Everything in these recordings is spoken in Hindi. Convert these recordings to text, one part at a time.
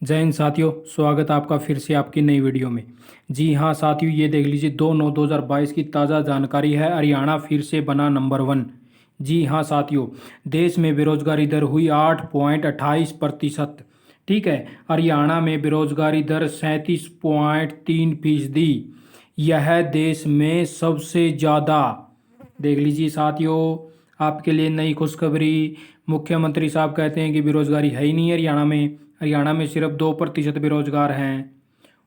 जय हिंद साथियों, स्वागत है आपका फिर से आपकी नई वीडियो में। जी हाँ साथियों, ये देख लीजिए 2/9/2022 की ताज़ा जानकारी है। हरियाणा फिर से बना नंबर 1। जी हाँ साथियों, देश में बेरोजगारी दर हुई 8.28%। ठीक है, हरियाणा में बेरोजगारी दर 37.3%। यह देश में सबसे ज़्यादा। देख लीजिए साथियों, आपके लिए नई खुशखबरी। मुख्यमंत्री साहब कहते हैं कि बेरोजगारी है ही नहीं हरियाणा में। हरियाणा में सिर्फ 2% बेरोजगार हैं,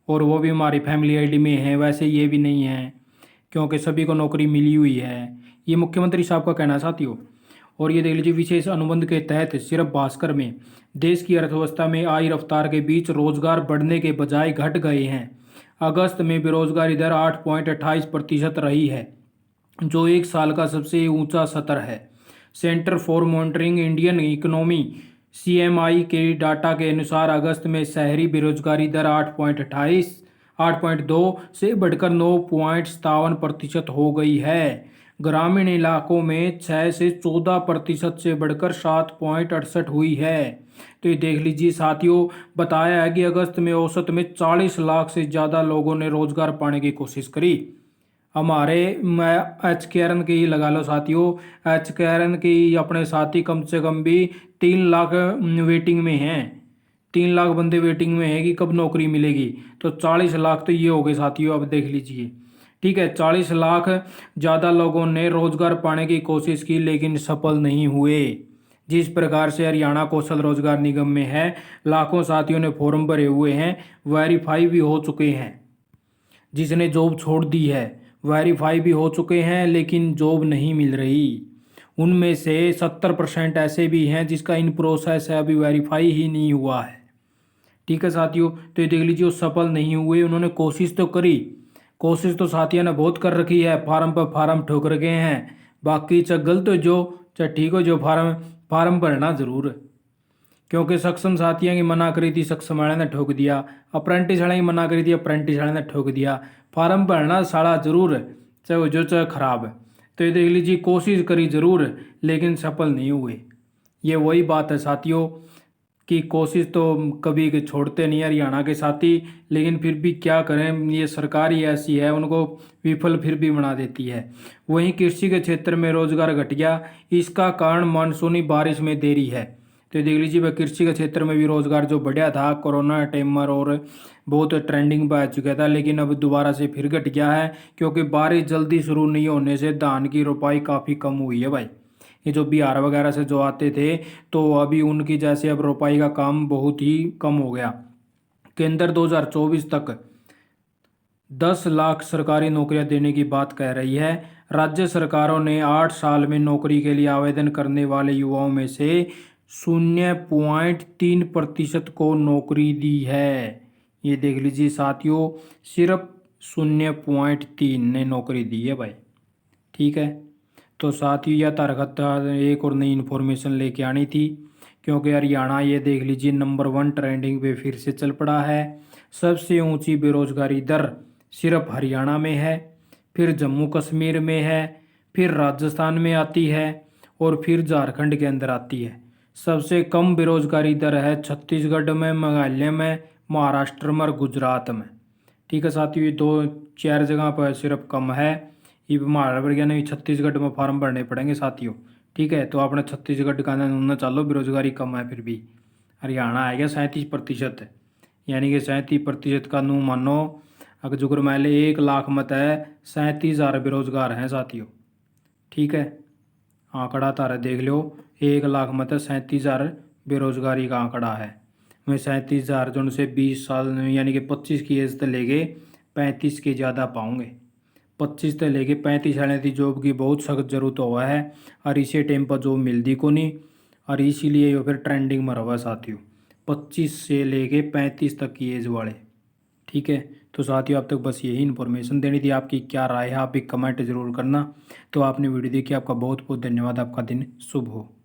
और वो भी हमारी फैमिली आईडी में हैं। वैसे ये भी नहीं है, क्योंकि सभी को नौकरी मिली हुई है। ये मुख्यमंत्री साहब का कहना है साथियों। और ये देख लीजिए, विशेष अनुबंध के तहत सिर्फ भास्कर में देश की अर्थव्यवस्था में आई रफ्तार के बीच रोजगार बढ़ने के बजाय घट गए हैं। अगस्त में बेरोजगारी दर 8.28% रही है, जो एक साल का सबसे ऊंचा स्तर है। Centre for monitoring Indian economy CMI के डाटा के अनुसार अगस्त में शहरी बेरोजगारी दर 8.2 से बढ़कर 9.57% हो गई है। ग्रामीण इलाकों में 6 से 14% से बढ़कर 7.68 हुई है। तो ये देख लीजिए साथियों, बताया है कि अगस्त में औसत में 40 लाख से ज़्यादा लोगों ने रोजगार पाने की कोशिश करी। हमारे मैं एच के आर एन के ही लगा लो साथियों, एच के आर एन के ही अपने साथी कम से कम भी 3 लाख वेटिंग में हैं। 3 लाख बंदे वेटिंग में हैं कि कब नौकरी मिलेगी। तो 40 लाख तो ये हो गए साथियों, अब देख लीजिए। ठीक है, 40 लाख ज़्यादा लोगों ने रोजगार पाने की कोशिश की, लेकिन सफल नहीं हुए। जिस प्रकार से हरियाणा कौशल रोजगार निगम में है, लाखों साथियों ने फॉर्म भरे हुए हैं, वेरीफाई भी हो चुके हैं। जिसने जॉब छोड़ दी है, वेरीफाई भी हो चुके हैं, लेकिन जॉब नहीं मिल रही। उनमें से 70% ऐसे भी हैं जिसका इन प्रोसेस है, अभी वेरीफाई ही नहीं हुआ है। ठीक है साथियों, तो ये देख लीजिए, वो सफल नहीं हुए। उन्होंने कोशिश तो करी, कोशिश तो साथियों ने बहुत कर रखी है, फार्म पर फार्म ठोक रखे हैं। बाकी चाहे गलत हो जो चाहे ठीक हो जो, फार्म फार्म भरना जरूर है। क्योंकि सक्षम साथियों की मना करी थी, सक्षम वाले ने ठोक दिया। अप्रेंटिस वाले की मना करी थी, अप्रेंटिस वाले ने ठोक दिया। फार्म भरना साला जरूर है, चाहे वो जो चाहे खराब है। तो ये देख लीजिए, कोशिश करी जरूर है, लेकिन सफल नहीं हुए। ये वही बात है साथियों कि कोशिश तो कभी के छोड़ते नहीं हरियाणा के साथी, लेकिन फिर भी क्या करें, ये सरकार ही ऐसी है, उनको विफल फिर भी बना देती है। वहीं कृषि के क्षेत्र में रोजगार घट गया, इसका कारण मानसूनी बारिश में देरी है। तो देख लीजिए, वह कृषि के क्षेत्र में भी रोजगार जो बढ़िया था कोरोना टाइमर, और बहुत ट्रेंडिंग पर आ चुका था, लेकिन अब दोबारा से फिर घट गया है, क्योंकि बारिश जल्दी शुरू नहीं होने से धान की रोपाई काफ़ी कम हुई है भाई। ये जो बिहार वगैरह से जो आते थे, तो अभी उनकी जैसे अब रोपाई का काम बहुत ही कम हो गया। केंद्र 2024 तक 10 लाख सरकारी नौकरियां देने की बात कह रही है। राज्य सरकारों ने 8 साल में नौकरी के लिए आवेदन करने वाले युवाओं में से 0.3% को नौकरी दी है। ये देख लीजिए साथियों, सिर्फ 0.3 ने नौकरी दी है भाई। ठीक है, तो साथियों यह तारखता एक और नई इन्फॉर्मेशन लेके आनी थी, क्योंकि हरियाणा ये देख लीजिए नंबर 1 ट्रेंडिंग पे फिर से चल पड़ा है। सबसे ऊंची बेरोजगारी दर सिर्फ हरियाणा में है, फिर जम्मू कश्मीर में है, फिर राजस्थान में आती है, और फिर झारखंड के अंदर आती है। सबसे कम बेरोजगारी दर है छत्तीसगढ़ में, मेघालय में, महाराष्ट्र में और गुजरात में। ठीक है साथियों, ये 2-4 जगह पर सिर्फ कम है। ये महाराष्ट्र नहीं, छत्तीसगढ़ में फॉर्म भरने पड़ेंगे साथियों। ठीक है, तो आपने छत्तीसगढ़ का ना चालो, बेरोजगारी कम है फिर भी। हरियाणा आएगा 37%, यानी कि 37% का नू मानो। अगर जुगर मैले 1 लाख मत है, 37,000 बेरोजगार हैं साथियों। ठीक है, आंकड़ा तारा देख लो, 1 लाख मत है, 37,000 बेरोजगारी का आंकड़ा है। मैं 37,000 जो उनसे 20 साल यानी कि 25 की एज तक लेके 35 के ज़्यादा पाऊंगे। 25 से लेके 35 साल की जॉब की बहुत सख्त जरूरत हुआ है, और इसी टाइम पर जॉब मिलती को नहीं, और इसीलिए ये फिर ट्रेंडिंग में रहा साथियों, 25 से लेके 35 तक की एज वाले। ठीक है, तो साथियों अब तक बस यही इन्फॉर्मेशन देनी थी। आपकी क्या राय है, आप एक कमेंट जरूर करना। तो आपने वीडियो देखी, आपका बहुत बहुत धन्यवाद। आपका दिन शुभ हो।